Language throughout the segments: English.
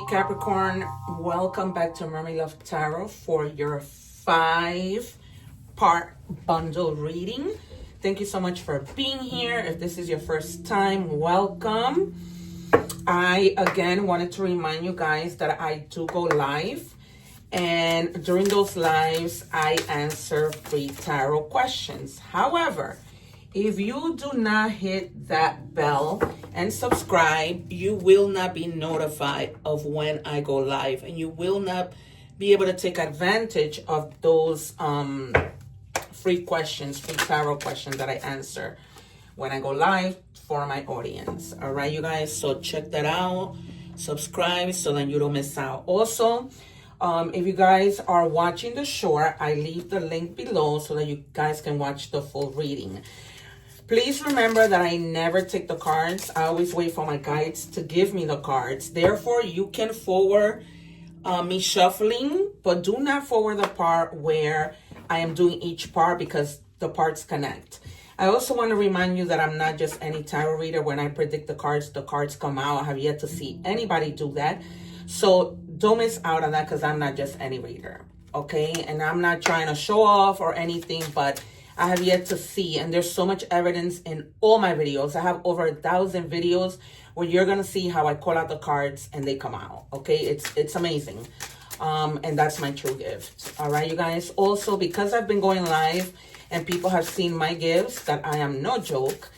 Capricorn, welcome back to Mermaid Love Tarot for your 5-part bundle reading. Thank you so much for being here. If this is your first time, welcome. I again wanted to remind you guys that I do go live, and during those lives I answer free tarot questions. However, if you do not hit that bell and subscribe, you will not be notified of when I go live, and you will not be able to take advantage of those free tarot questions that I answer when I go live for my audience. All right, you guys, so check that out. Subscribe so that you don't miss out. Also, if you guys are watching the short, I leave the link below so that you guys can watch the full reading. Please remember that I never take the cards. I always wait for my guides to give me the cards. Therefore, you can forward me shuffling, but do not forward the part where I am doing each part because the parts connect. I also want to remind you that I'm not just any tarot reader. When I predict the cards come out. I have yet to see anybody do that. So don't miss out on that because I'm not just any reader, okay? And I'm not trying to show off or anything, but I have yet to see, and there's so much evidence in all my videos. I have over 1,000 videos where you're gonna see how I call out the cards and they come out. Okay, it's amazing, and that's my true gift. All right, you guys. Also, because I've been going live and people have seen my gifts, that I am no joke.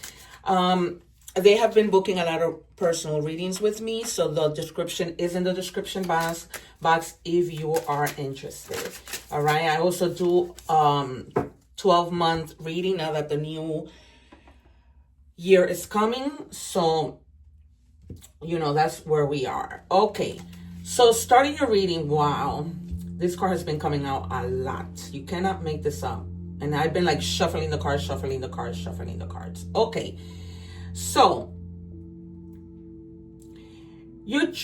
They have been booking a lot of personal readings with me, so the description is in the description box if you are interested. All right, I also do 12-month reading now that the new year is coming. So, you know, that's where we are. Okay, so starting your reading. Wow, this card has been coming out a lot. You cannot make this up. And I've been like shuffling the cards. Okay, so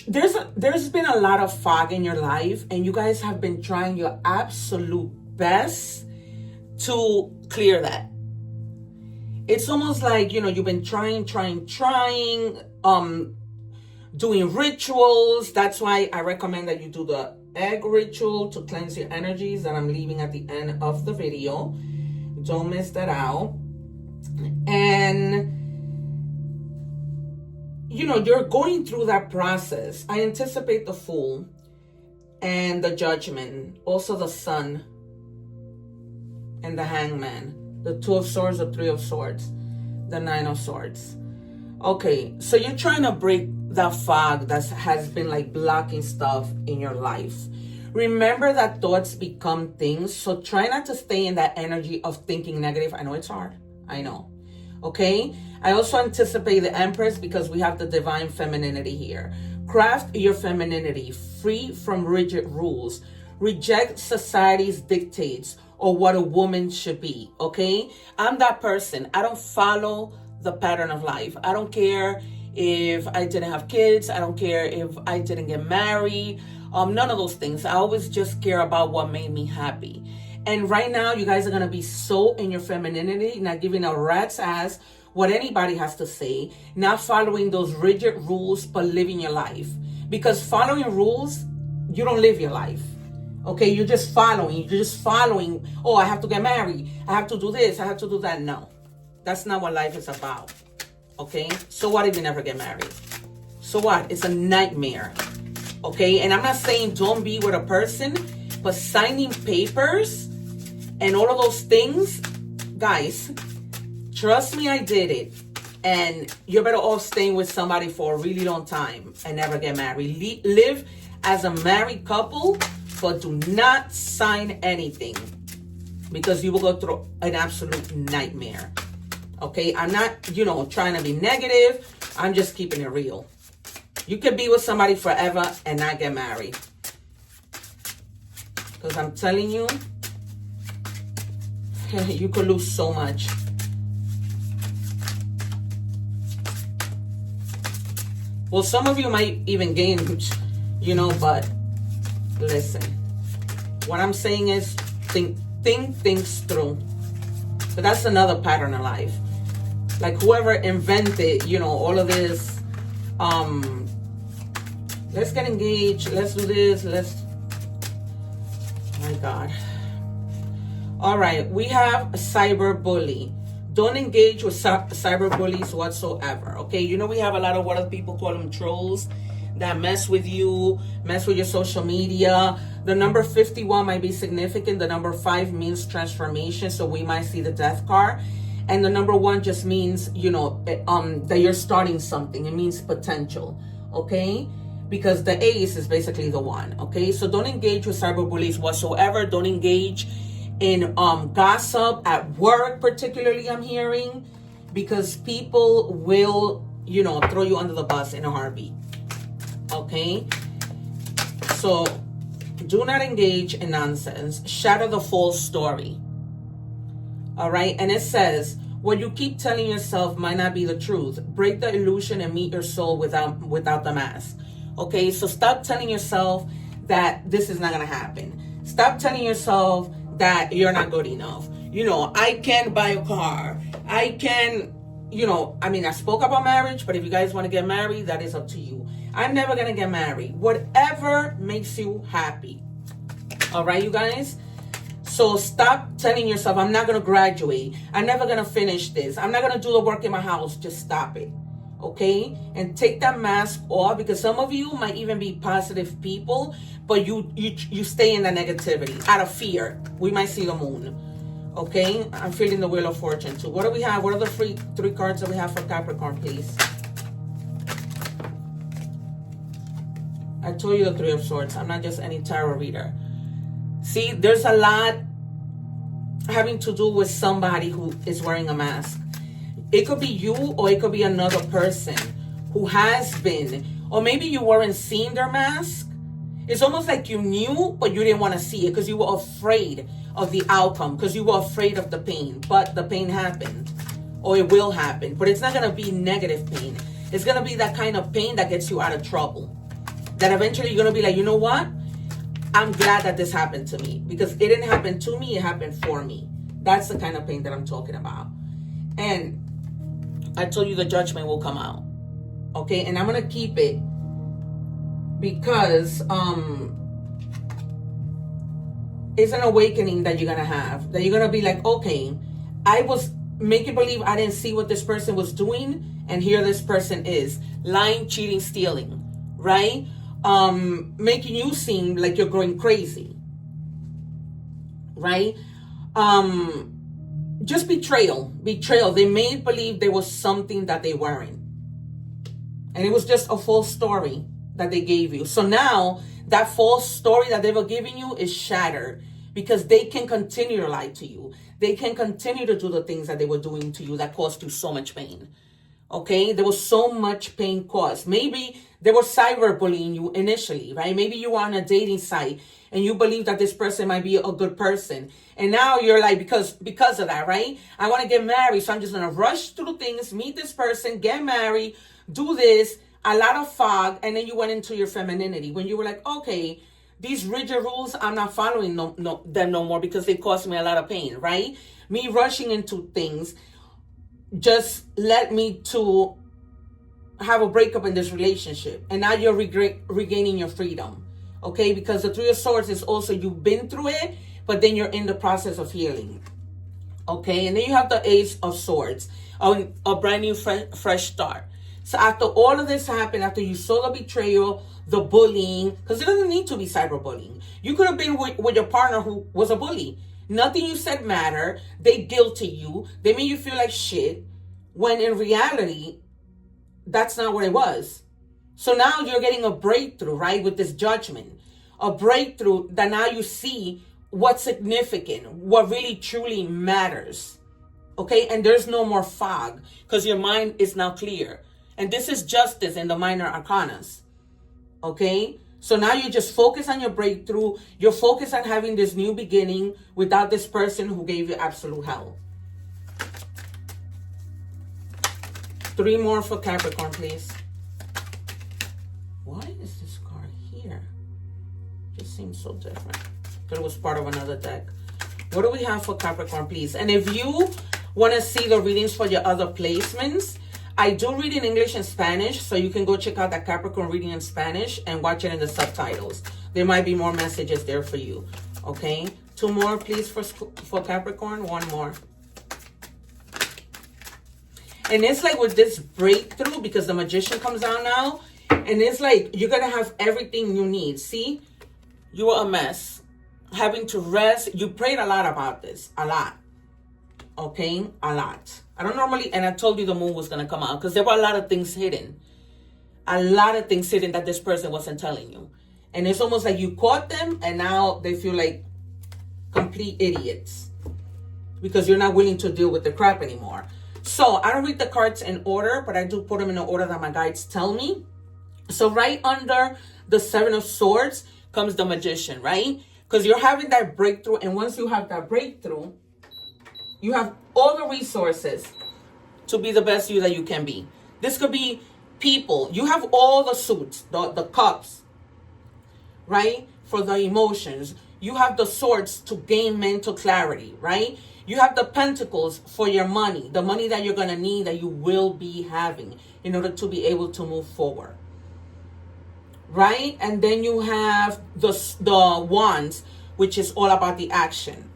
there's been a lot of fog in your life, and you guys have been trying your absolute best to clear that. It's almost like, you know, you've been trying, doing rituals. That's why I recommend that you do the egg ritual to cleanse your energies that I'm leaving at the end of the video. Don't miss that out. And, you know, you're going through that process. I anticipate the Fool and the Judgment, also the Sun and the Hangman, the Two of Swords, the Three of Swords, the Nine of Swords. Okay, so you're trying to break that fog that has been like blocking stuff in your life. Remember that thoughts become things, so try not to stay in that energy of thinking negative. I know it's hard, I know. Okay, I also anticipate the Empress because we have the divine femininity here. Craft your femininity, free from rigid rules. Reject society's dictates or what a woman should be, okay? I'm that person. I don't follow the pattern of life. I don't care if I didn't have kids. I don't care if I didn't get married. None of those things. I always just care about what made me happy. And right now, you guys are going to be so in your femininity, not giving a rat's ass what anybody has to say, not following those rigid rules, but living your life. Because following rules, you don't live your life. Okay, you're just following. Oh, I have to get married. I have to do this. I have to do that. No, that's not what life is about. Okay, so what if you never get married? So what? It's a nightmare. Okay, and I'm not saying don't be with a person, but signing papers and all of those things, guys, trust me, I did it. And you're better off staying with somebody for a really long time and never get married. Live as a married couple, but do not sign anything because you will go through an absolute nightmare. Okay, I'm not, you know, trying to be negative. I'm just keeping it real. You can be with somebody forever and not get married. Because I'm telling you, you could lose so much. Well, some of you might even gain, you know, but listen, what I'm saying is think things through. But that's another pattern of life. Like whoever invented, you know, all of this Let's get engaged. Let's do this. Oh my God. All right. We have a cyber bully. Don't engage with cyber bullies whatsoever. Okay. You know, we have a lot of what other people call them trolls that mess with you, mess with your social media. The number 51 might be significant. The number 5 means transformation. So we might see the death card. And the number 1 just means, you know, that you're starting something. It means potential. Okay. Because the ace is basically the 1. Okay. So don't engage with cyber bullies whatsoever. Don't engage in gossip at work, particularly, I'm hearing, because people will, you know, throw you under the bus in a heartbeat. Okay. So do not engage in nonsense. Shatter the false story. All right. And it says, what you keep telling yourself might not be the truth. Break the illusion and meet your soul without the mask. Okay. So stop telling yourself that this is not going to happen. Stop telling yourself that you're not good enough. You know, I can buy a car. I can, you know, I mean, I spoke about marriage, but if you guys want to get married, that is up to you. I'm never going to get married. Whatever makes you happy. All right, you guys? So stop telling yourself, I'm not going to graduate. I'm never going to finish this. I'm not going to do the work in my house. Just stop it. Okay? And take that mask off, because some of you might even be positive people, but you stay in the negativity out of fear. We might see the moon. Okay? I'm feeling the Wheel of Fortune too. What do we have? What are the three cards that we have for Capricorn, please? I told you the 3 of Swords. I'm not just any tarot reader. See, there's a lot having to do with somebody who is wearing a mask. It could be you, or it could be another person who has been, or maybe you weren't seeing their mask. It's almost like you knew, but you didn't want to see it because you were afraid of the outcome, because you were afraid of the pain. But the pain happened, or it will happen. But it's not going to be negative pain. It's going to be that kind of pain that gets you out of trouble. That eventually you're going to be like, you know what? I'm glad that this happened to me, because it didn't happen to me, it happened for me. That's the kind of pain that I'm talking about. And I told you the judgment will come out. Okay, and I'm going to keep it because it's an awakening that you're going to have. That you're going to be like, okay, I was making believe I didn't see what this person was doing, and here this person is. Lying, cheating, stealing, right? Making you seem like you're going crazy, right? Just betrayal. They made believe there was something that they weren't, and it was just a false story that they gave you. So now that false story that they were giving you is shattered, because they can continue to lie to you. They can continue to do the things that they were doing to you that caused you so much pain. Okay, there was so much pain caused. Maybe they were cyberbullying you initially, right? Maybe you were on a dating site and you believe that this person might be a good person. And now you're like, because of that, right? I want to get married, so I'm just going to rush through things, meet this person, get married, do this, a lot of fog, and then you went into your femininity when you were like, okay, these rigid rules, I'm not following them no more because they caused me a lot of pain, right? Me rushing into things just led me to have a breakup in this relationship, and now you're regaining your freedom. Okay, because the 3 of Swords is also, you've been through it, but then you're in the process of healing. Okay, and then you have the Ace of Swords, a brand new fresh start. So after all of this happened, after you saw the betrayal, the bullying, because it doesn't need to be cyberbullying. You could have been with your partner who was a bully. Nothing you said mattered. They guilted you. They made you feel like shit, when in reality, that's not what it was. So now you're getting a breakthrough, right? With this judgment, a breakthrough that now you see what's significant, what really truly matters. Okay. And there's no more fog, because your mind is now clear. And this is justice in the minor arcanas. Okay. So now you just focus on your breakthrough. You're focused on having this new beginning without this person who gave you absolute hell. 3 more for Capricorn, please. Why is this card here? Just seems so different. But it was part of another deck. What do we have for Capricorn, please? And if you want to see the readings for your other placements, I do read in English and Spanish, so you can go check out that Capricorn reading in Spanish and watch it in the subtitles. There might be more messages there for you. Okay, 2 more, please, for Capricorn. 1 more. And it's like with this breakthrough, because the Magician comes out now, and it's like you're going to have everything you need. See, you were a mess. Having to rest. You prayed a lot about this. A lot. Okay? A lot. I don't normally, and I told you the moon was going to come out, because there were a lot of things hidden. A lot of things hidden that this person wasn't telling you. And it's almost like you caught them, and now they feel like complete idiots. Because you're not willing to deal with the crap anymore. So, I don't read the cards in order, but I do put them in the order that my guides tell me. So, right under the 7 of Swords comes the Magician, right? Because you're having that breakthrough, and once you have that breakthrough, you have all the resources to be the best you that you can be. This could be people. You have all the suits, the cups, right? For the emotions. You have the swords to gain mental clarity, right? You have the pentacles for your money, the money that you're going to need, that you will be having in order to be able to move forward. Right? And then you have the wands, which is all about the action.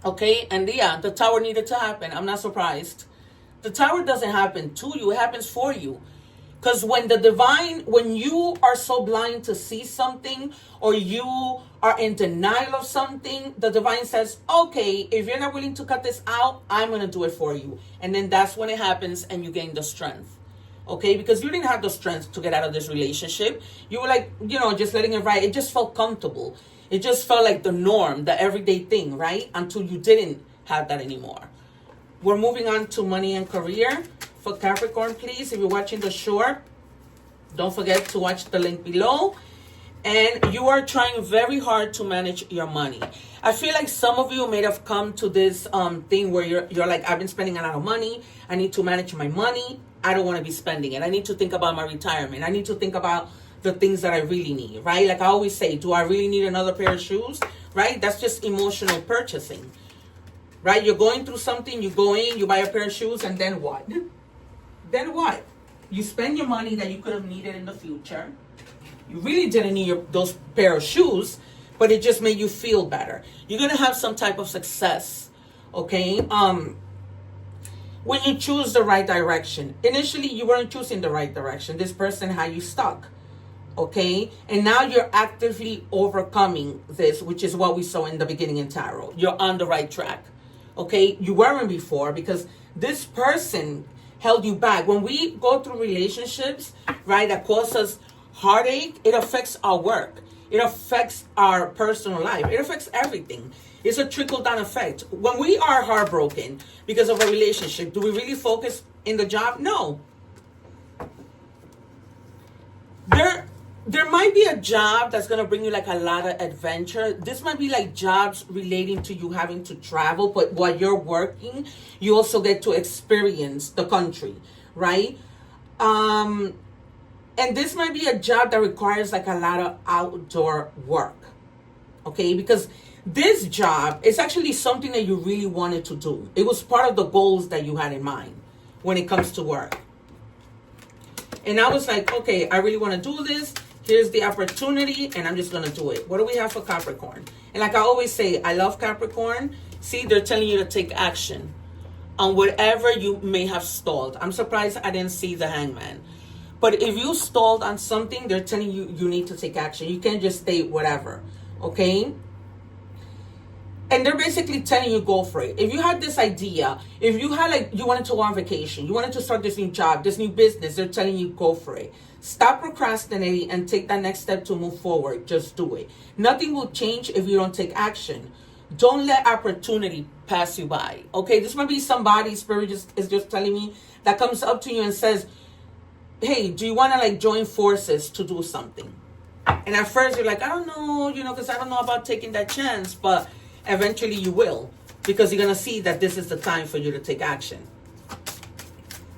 Okay? And yeah, the tower needed to happen. I'm not surprised. The tower doesn't happen to you. It happens for you. Because when you are so blind to see something, or you are in denial of something, the divine says, okay, if you're not willing to cut this out, I'm going to do it for you. And then that's when it happens and you gain the strength. Okay, because you didn't have the strength to get out of this relationship. You were like, just letting it ride. It just felt comfortable. It just felt like the norm, the everyday thing, right? Until you didn't have that anymore. We're moving on to money and career. For Capricorn, please, if you're watching the short, don't forget to watch the link below. And you are trying very hard to manage your money. I feel like some of you may have come to this thing where you're like, I've been spending a lot of money. I need to manage my money. I don't want to be spending it. I need to think about my retirement. I need to think about the things that I really need, right? Like I always say, do I really need another pair of shoes, right? That's just emotional purchasing, right? You're going through something, you go in, you buy a pair of shoes, and then what? Then what? You spend your money that you could have needed in the future. You really didn't need those pair of shoes, but it just made you feel better. You're going to have some type of success, okay? When you choose the right direction. Initially, you weren't choosing the right direction. This person had you stuck, okay? And now you're actively overcoming this, which is what we saw in the beginning in tarot. You're on the right track, okay? You weren't before, because this person held you back. When we go through relationships, right, that cause us heartache, it affects our work. It affects our personal life. It affects everything. It's a trickle-down effect. When we are heartbroken because of a relationship, do we really focus in the job? No. There might be a job that's going to bring you like a lot of adventure. This might be like jobs relating to you having to travel, but while you're working, you also get to experience the country, right? And this might be a job that requires like a lot of outdoor work, okay? Because this job is actually something that you really wanted to do. It was part of the goals that you had in mind when it comes to work. And I was like, okay, I really want to do this. Here's the opportunity, and I'm just going to do it. What do we have for Capricorn? And like I always say, I love Capricorn. See, they're telling you to take action on whatever you may have stalled. I'm surprised I didn't see the Hangman. But if you stalled on something, they're telling you you need to take action. You can't just stay whatever, okay? And they're basically telling you go for it. If you had this idea, if you had like, you wanted to go on vacation, you wanted to start this new job, this new business, they're telling you go for it. Stop procrastinating and take that next step to move forward. Just do it. Nothing will change if you don't take action. Don't let opportunity pass you by, okay? This might be somebody, Spirit is just telling me, that comes up to you and says, hey, do you want to like join forces to do something? And at first you're like, I don't know, because I don't know about taking that chance, but eventually you will, because you're going to see that this is the time for you to take action.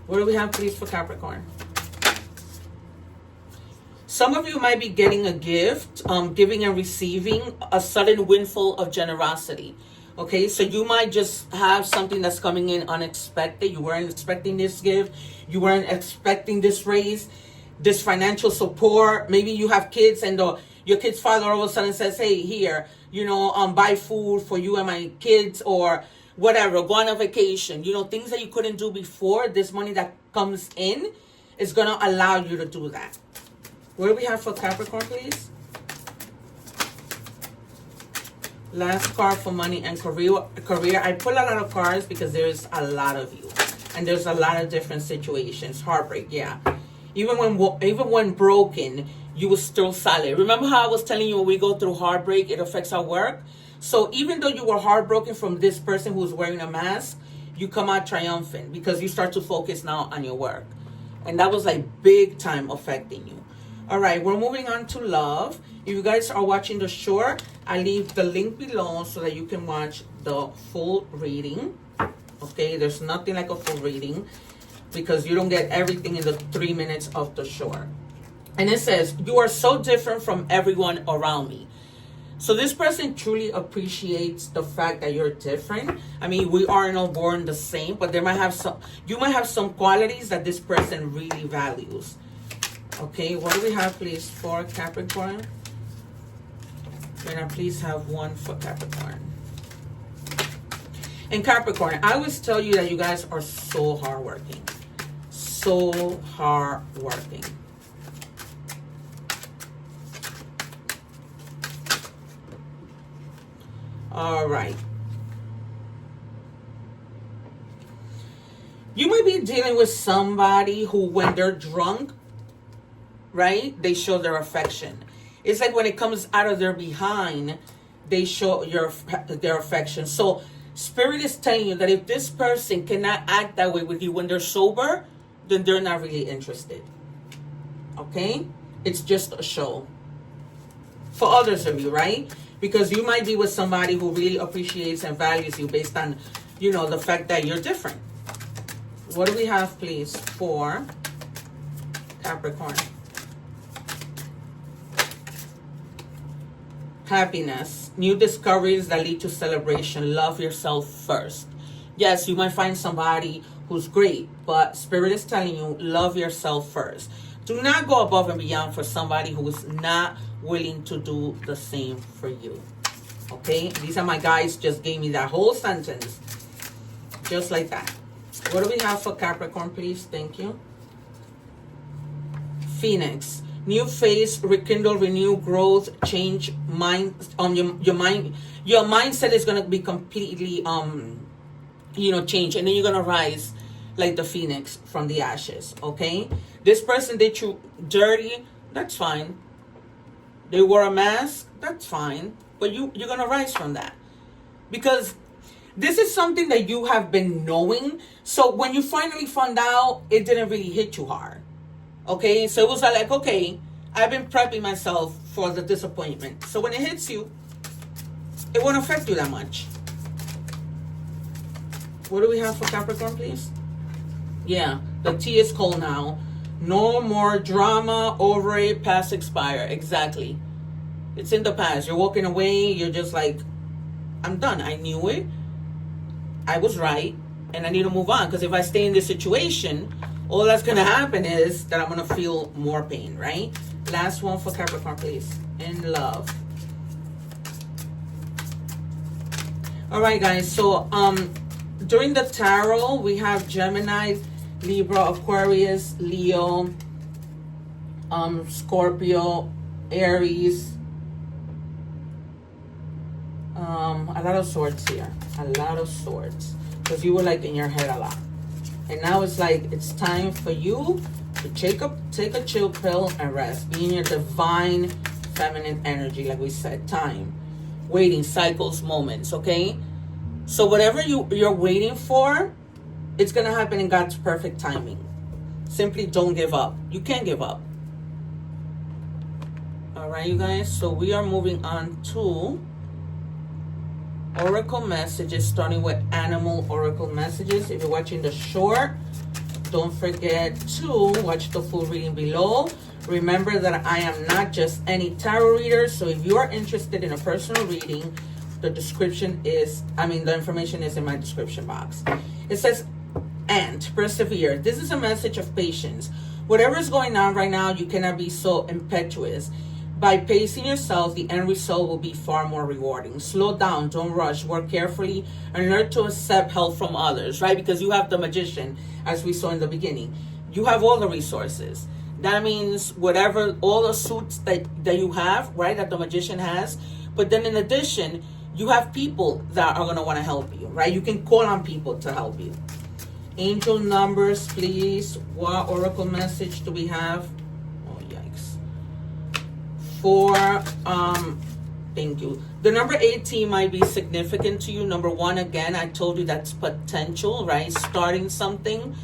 What do we have, please, for Capricorn? Some of you might be getting a gift, giving and receiving a sudden windfall of generosity. Okay, so you might just have something that's coming in unexpected. You weren't expecting this gift. You weren't expecting this raise, this financial support. Maybe you have kids and your kid's father all of a sudden says, hey, here, buy food for you and my kids, or whatever, go on a vacation. Things that you couldn't do before. This money that comes in is going to allow you to do that. What do we have for Capricorn, please? Last card for money and career. I pull a lot of cards because there's a lot of you. And there's a lot of different situations. Heartbreak, yeah. Even when broken, you were still solid. Remember how I was telling you when we go through heartbreak, it affects our work? So even though you were heartbroken from this person who's wearing a mask, you come out triumphant because you start to focus now on your work. And that was like big time affecting you. All right, we're moving on to love. If you guys are watching the short, I leave the link below so that you can watch the full reading. Okay, there's nothing like a full reading because you don't get everything in the 3 minutes of the short. And it says, you are so different from everyone around me. So this person truly appreciates the fact that you're different. I mean, we aren't all born the same, but you might have some qualities that this person really values. Okay, what do we have, please, for Capricorn? Can I please have one for Capricorn? And Capricorn, I always tell you that you guys are so hardworking. So hardworking. All right. You might be dealing with somebody who, when they're drunk, right, they show their affection. It's like when it comes out of their behind, they show their affection. So Spirit is telling you that if this person cannot act that way with you when they're sober, then they're not really interested. Okay? It's just a show. For others of you, right? Because you might be with somebody who really appreciates and values you based on, the fact that you're different. What do we have, please, for Capricorn? Happiness, new discoveries that lead to celebration. Love yourself first. Yes, you might find somebody who's great, but Spirit is telling you, love yourself first. Do not go above and beyond for somebody who is not willing to do the same for you. Okay, these are my guys, just gave me that whole sentence. Just like that. What do we have for Capricorn, please? Thank you. Phoenix. New phase, rekindle, renew, growth, change, mind. Your mindset is gonna be completely changed, and then you're gonna rise like the phoenix from the ashes. Okay, this person did you dirty. That's fine. They wore a mask. That's fine. But you're gonna rise from that because this is something that you have been knowing. So when you finally found out, it didn't really hit you hard. Okay, so it was like, okay, I've been prepping myself for the disappointment. So when it hits you, it won't affect you that much. What do we have for Capricorn, please? Yeah, the tea is cold now. No more drama, over it, past expire. Exactly. It's in the past. You're walking away. You're just like, I'm done. I knew it. I was right. And I need to move on. Because if I stay in this situation, all that's going to happen is that I'm going to feel more pain, right? Last one for Capricorn, please. In love. All right, guys. So, during the tarot, we have Gemini, Libra, Aquarius, Leo, Scorpio, Aries. A lot of swords here. A lot of swords. Because you were like in your head a lot. And now it's like, it's time for you to take a chill pill and rest. Be in your divine feminine energy, like we said. Time. Waiting, cycles, moments, okay? So whatever you're waiting for, it's going to happen in God's perfect timing. Simply don't give up. You can't give up. All right, you guys. So we are moving on to Oracle messages, starting with animal Oracle messages. If you're watching the short, don't forget to watch the full reading below. Remember that I am not just any tarot reader. So if you are interested in a personal reading, The description is, the information is in my description box. It says, and persevere. This is a message of patience. Whatever is going on right now, you cannot be so impetuous. By pacing yourself, the end result will be far more rewarding. Slow down, don't rush, work carefully, and learn to accept help from others, right? Because you have the magician, as we saw in the beginning. You have all the resources. That means whatever, all the suits that you have, right, that the magician has. But then in addition, you have people that are going to want to help you, right? You can call on people to help you. Angel numbers, please. What oracle message do we have? Oh, yikes. For, thank you. The number 18 might be significant to you. Number 1, again, I told you that's potential, right? Starting something.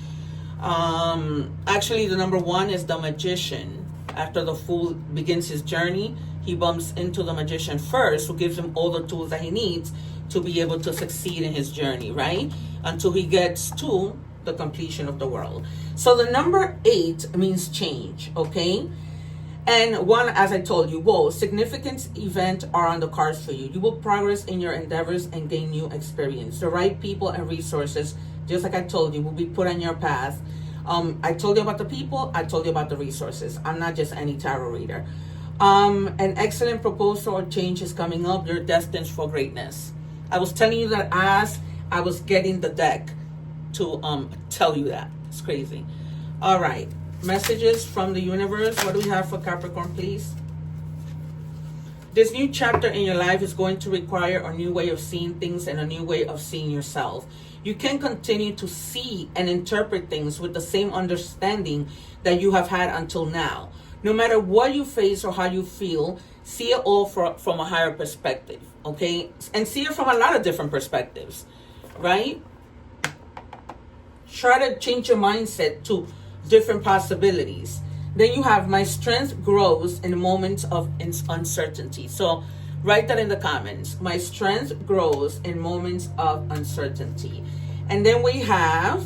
Actually, the number 1 is the magician. After the fool begins his journey, he bumps into the magician first, who gives him all the tools that he needs to be able to succeed in his journey, right? Until he gets to the completion of the world. So the number 8 means change, okay? And 1, as I told you, whoa, significant events are on the cards for you. You will progress in your endeavors and gain new experience. The right people and resources, just like I told you, will be put on your path. I told you about the people, I told you about the resources. I'm not just any tarot reader. An excellent proposal or change is coming up. You're destined for greatness. I was telling you that as I was getting the deck to tell you that. It's crazy. All right. Messages from the universe. What do we have for Capricorn, please? This new chapter in your life is going to require a new way of seeing things and a new way of seeing yourself. You can continue to see and interpret things with the same understanding that you have had until now. No matter what you face or how you feel, see it all from a higher perspective, okay? And see it from a lot of different perspectives, right? Try to change your mindset to different possibilities. Then you have, my strength grows in moments of uncertainty. So write that in the comments. My strength grows in moments of uncertainty. And then we have,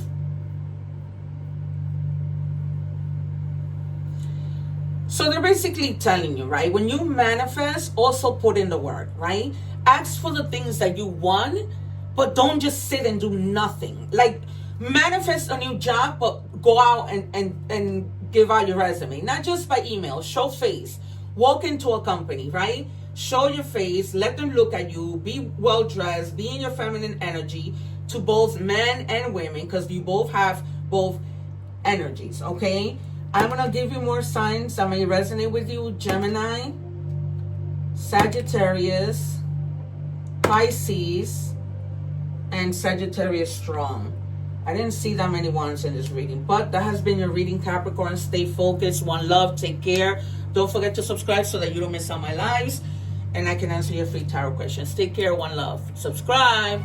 so they're basically telling you, right? When you manifest, also put in the work, right? Ask for the things that you want, but don't just sit and do nothing. Like, manifest a new job, but go out and give out your resume. Not just by email, show face. Walk into a company, right? Show your face, let them look at you, be well dressed, be in your feminine energy, to both men and women, because you both have both energies, okay? I'm going to give you more signs that may resonate with you. Gemini, Sagittarius, Pisces, and Sagittarius strong. I didn't see that many ones in this reading, but that has been your reading, Capricorn. Stay focused. One love. Take care. Don't forget to subscribe so that you don't miss out my lives, and I can answer your free tarot questions. Take care. One love. Subscribe.